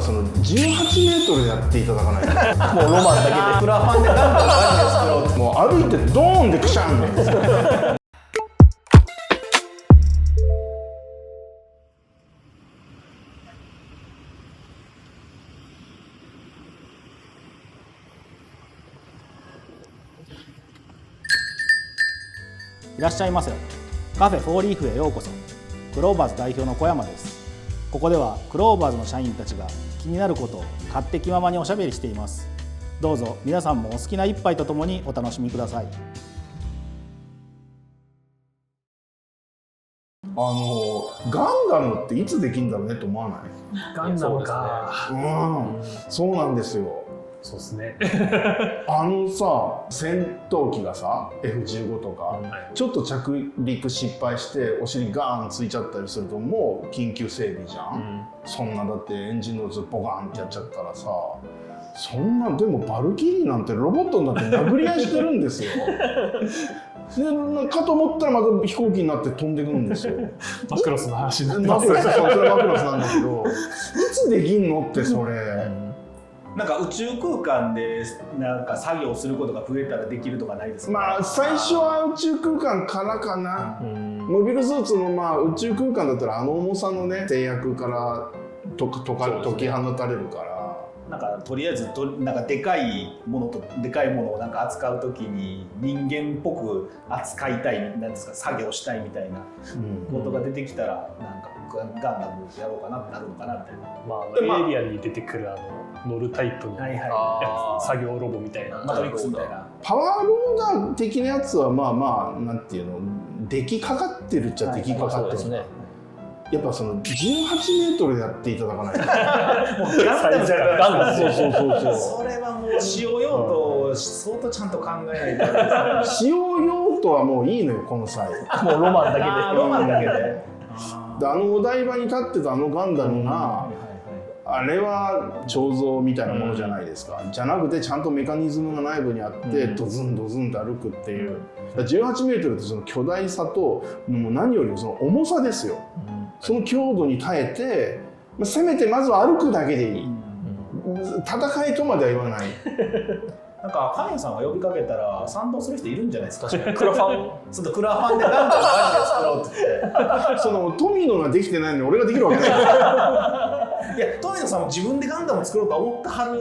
その18メートルやっていただかないともうロマンだけでクラファンでガンダムマジで作ろうって。もう歩いてドーンでクシャンなんですよ。いらっしゃいませ。カフェフォーリーフへようこそ。クローバーズ代表の小山です。ここではクローバーズの社員たちが気になることを勝手気ままにおしゃべりしています。どうぞ皆さんもお好きな一杯とともにお楽しみください。ガンダムっていつできるんだろうねと思わない？ガンダムか。そうなんですよ。そうですね。さ、戦闘機がさ F15 とか、ちょっと着陸失敗してお尻ガーンついちゃったりするともう緊急整備じゃん、そんなだってエンジンノーズボガーンってやっちゃったらさ、そんなでもバルキリーなんてロボットになって殴り合いしてるんですよ。でかと思ったらまた飛行機になって飛んでくるんですよ。マクロスの話になってマます。クロス、それマクロスなんだけど、いつできんのってそれ。なんか宇宙空間でなんか作業することが増えたらできるとかないですか？まあ最初は宇宙空間からかな、モビルスーツの宇宙空間だったら重さのね制約から解き放たれるから。なんかとりあえずなんかでかいものとでかいものをなんか扱うときに人間っぽく扱いたい、なんですか、作業したいみたいなことが出てきたら、なんかガンダムやろうかなってなるのかなみたいな。エイリアンに出てくる乗るタイプのやつ、作業ロボみたいな、マトリックスみたいな。パワーローダー的なやつはなんていうの、出来かかってるっちゃ出来かかってるね。やっぱその18メートルやっていただかないと。もうガンダムじゃなそう。それはもう使用用途相当ちゃんと考えないとですね。使用用途はもういいのよこの際。もうロマンだけで。ロマンだけで。でお台場に立ってたガンダムが、あれは彫像みたいなものじゃないですか、じゃなくてちゃんとメカニズムが内部にあって、ドズンドズンと歩くっていう。18メートルってその巨大さともう何よりもその重さですよ、その強度に耐えて、せめてまずは歩くだけでいい、戦いとまでは言わない。なんか神谷さんが呼びかけたら賛同する人いるんじゃないですか。確かにクラファンちょっとクラファンでガンダムマジで作ろうって言って。その富野ができてないのに俺ができるわけない。いや、富野さんも自分でガンダム作ろうと思ったはったん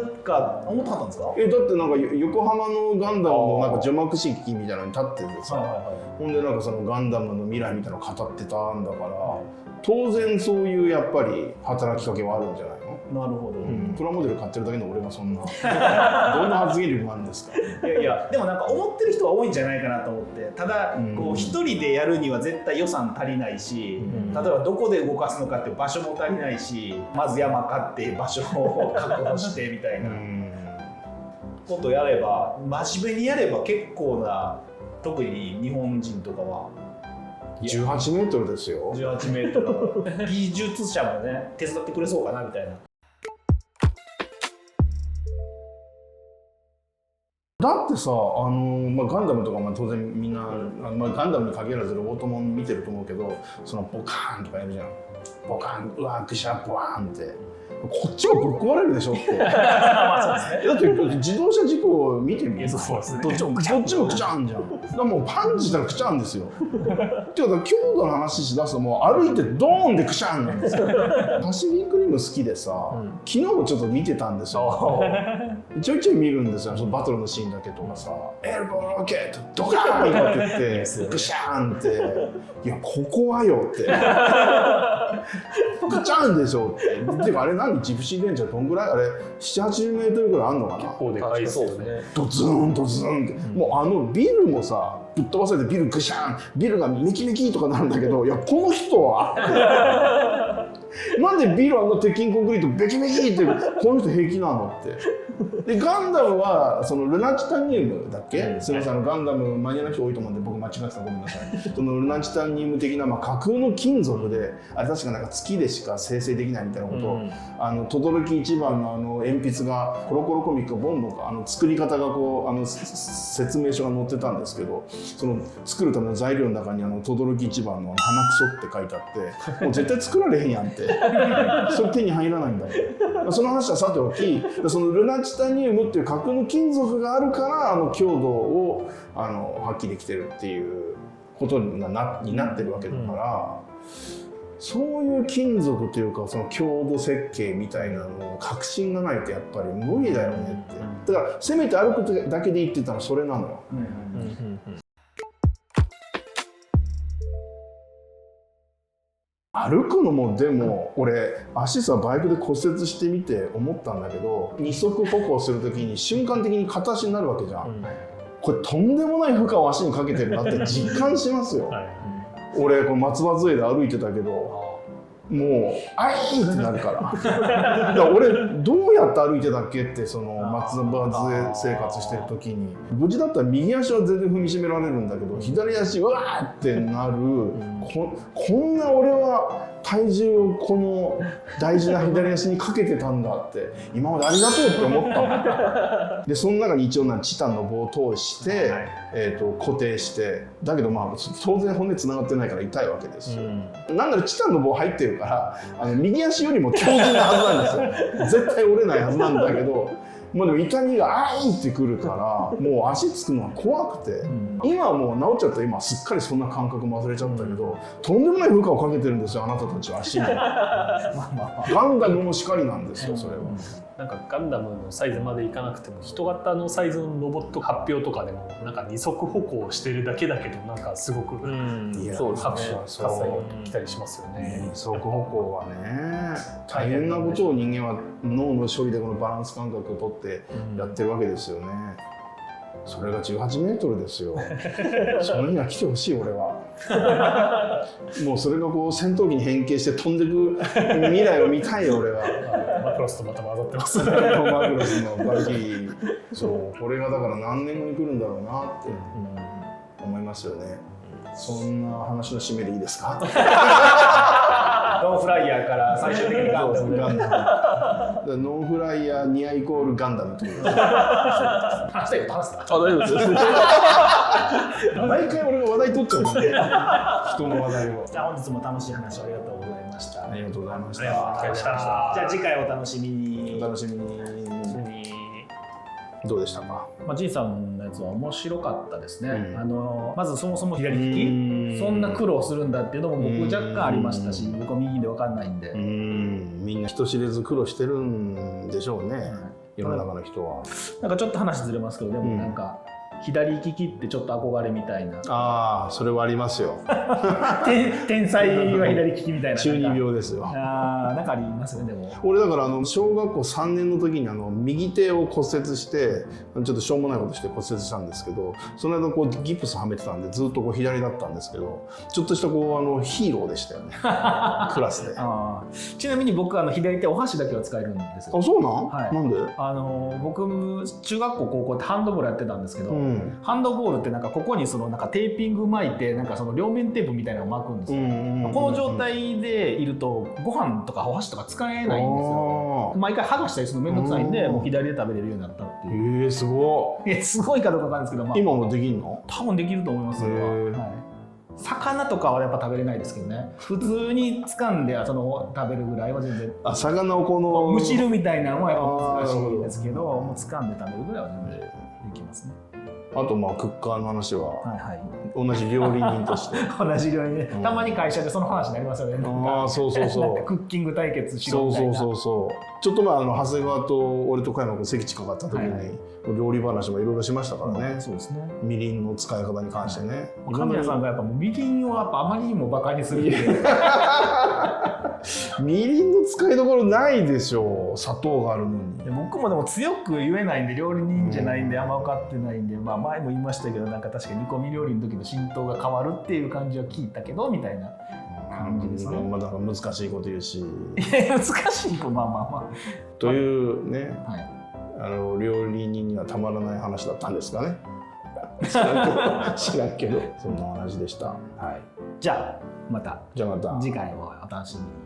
ですか？だってなんか横浜のガンダムのなんか除幕式みたいなのに立っててさ、ほんでなんかそのガンダムの未来みたいなのを語ってたんだから、当然そういうやっぱり働きかけはあるんじゃないの？なるほど。プラモデル買ってるだけの俺がそんなどんな発言力なんですか？いやでもなんか思ってる人は多いんじゃないかなと思って。ただこう一人でやるには絶対予算足りないし、例えばどこで動かすのかって場所も足りないし、まず山買って場所を確保してみたいなことやれば、真面目にやれば結構な、特に日本人とかは18メートルですよ。18メートル技術者もね手伝ってくれそうかなみたいな。だってさ、ガンダムとか当然みんな、ガンダムに限らずロボットも見てると思うけど、そのボカーンとかやるじゃん。ボカーン、うわー、グシャー、ボワーンって。こっちもぶっ壊れるでしょって。だって自動車事故を見てみる。どっちもくちゃんじゃん。だからもうパンチしたらくちゃんですよ。っていうか強度の話しだすともう歩いてドーンでくちゃんなんですよ。パシフィックリム好きでさ、昨日もちょっと見てたんですよ。ちょいちょい見るんですよ、そのバトルのシーンだけとかさ、エルボーローケットドカーンとかって言ってグシャーンって、いやここはよってグチャンでしょって。てかあれジプシーレンジャーどんぐらいあれ7-80メートルぐらいあんのかな。結構でかいそうですね。ドズンドズンって、もうビルもさぶっ飛ばされてビルグシャン、ビルがメキメキとかなるんだけど、いやこの人はなんでビル鉄筋コンクリートベキベキってこの人平気なのって。でガンダムはそのルナチタニウムだっけ、すみませんガンダムマニアの人多いと思うんで僕間違ってたらごめんなさいそのルナチタニウム的な、架空の金属であれ確かなんか月でしか生成できないみたいなことを、轟一番の鉛筆がコロコロコミックボンボン作り方がこう説明書が載ってたんですけど、その作るための材料の中に轟一番の鼻くそって書いてあってもう絶対作られへんやんってそれ手に入らないんだもんその話はさておき、そのルナチタニウムっていう架空の金属があるから強度を発揮できてるっていうことになってるわけだから、そういう金属というかその強度設計みたいなのを確信がないとやっぱり無理だよねって。だからせめて歩くだけで言ってたらそれなのよ。歩くのもでも俺足さバイクで骨折してみて思ったんだけど、二足歩行する時に瞬間的に片足になるわけじゃん、これとんでもない負荷を足にかけてるなって実感しますよ俺この松葉杖で歩いてたけどもうあいってなるからだから俺どうやって歩いてたっけってその松葉杖生活してる時に無事だったら右足は全然踏みしめられるんだけど左足うわーってなる、こんな俺は体重をこの大事な左足にかけてたんだって今までありがとうって思ったもんでその中に一応チタンの棒を通して、固定してだけど当然骨つながってないから痛いわけですよ、なんならチタンの棒入ってるから右足よりも強靭なはずなんですよ絶対折れないはずなんだけどでも痛みがあいってくるからもう足つくのは怖くて、今はもう治っちゃった今すっかりそんな感覚も忘れちゃったけど、とんでもない負荷をかけてるんですよあなたたちは足にガンダムもしかりなんですよそれは。なんかガンダムのサイズまでいかなくても人型のサイズのロボット発表とかでもなんか二足歩行してるだけだけどなんかすごく拍手喝采が来たりしますよね。二足歩行はね大変なことを人間は脳の処理でこのバランス感覚をとってやってるわけですよね。それが18メートルですよその日は来てほしい俺はもうそれがこう戦闘機に変形して飛んでく未来を見たいよ俺はマクロスとまた混ざってますねマクロスのバルキリーそうこれがだから何年後に来るんだろうなって思いますよね。そんな話の締めでいいですかノンフライヤーから最終的にガンダムノンフライヤーニアイコールガンダムという話したいこと話すか。大丈夫です毎回俺が話題取っちゃうもんね人の話題を。じゃあ本日も楽しい話ありがとうございました。ありがとうございました。ありがとうございました。じゃあ次回お楽しみに。お楽しみに。どうでしたか。ジンさんのやつは面白かったですね。まずそもそも左利きそんな苦労するんだっていうのも僕若干ありましたし、僕は右で分かんないんで。みんな人知れず苦労してるんでしょうね。世の中の人は。なんかちょっと話ずれますけど、でもなんか。左利きってちょっと憧れみたいな。ああ、それはありますよ。天才は左利きみたいな。中二病ですよ。ああ、なんかありますねでも。俺だから小学校3年の時に右手を骨折してちょっとしょうもないことして骨折したんですけど、その間こうギプスはめてたんでずっとこう左だったんですけど、ちょっとしたこうヒーローでしたよね。クラスで。ちなみに僕左手お箸だけは使えるんですよ。あ、そうなん？はい。なんで？僕中学校高校ってハンドボールやってたんですけど。ハンドボールってなんかここになんかテーピング巻いてなんかその両面テープみたいなのを巻くんですよ。この状態でいるとご飯とかお箸とか使えないんですよ。毎回剥がしたりするのめんどくさいんでもう左で食べれるようになったっていう。すごい。すごいかどうかわかんないですけど、今もできるの？多分できると思います。それは。魚とかはやっぱ食べれないですけどね。普通に掴んで食べるぐらいは全然。魚をこのむしるみたいなのはやっぱ難しいですけど、もう掴んで食べるぐらいは全然できますね。あとクッカーの話は同じ料理人として同じ料理人、たまに会社でその話になりますよね。そうクッキング対決しろみたいな。そうちょっと長谷川と俺と小山君席近かった時に料理話もいろいろしましたからね。そうですね。みりんの使い方に関してね。神谷さんがやっぱもうみりんをやっぱあまりにもバカにするんでみりんの使いどころないでしょう。砂糖があるのに。僕もでも強く言えないんで料理人じゃないんであんま分かってないんで、前も言いましたけどなんか確か煮込み料理の時の浸透が変わるっていう感じは聞いたけどみたいな感じですね。だから難しいこと言うし。難しいことといういうね。料理人にはたまらない話だったんですかね。知らんけどそんな話でした。はい。じゃあまたじゃあまた次回もお楽しみに。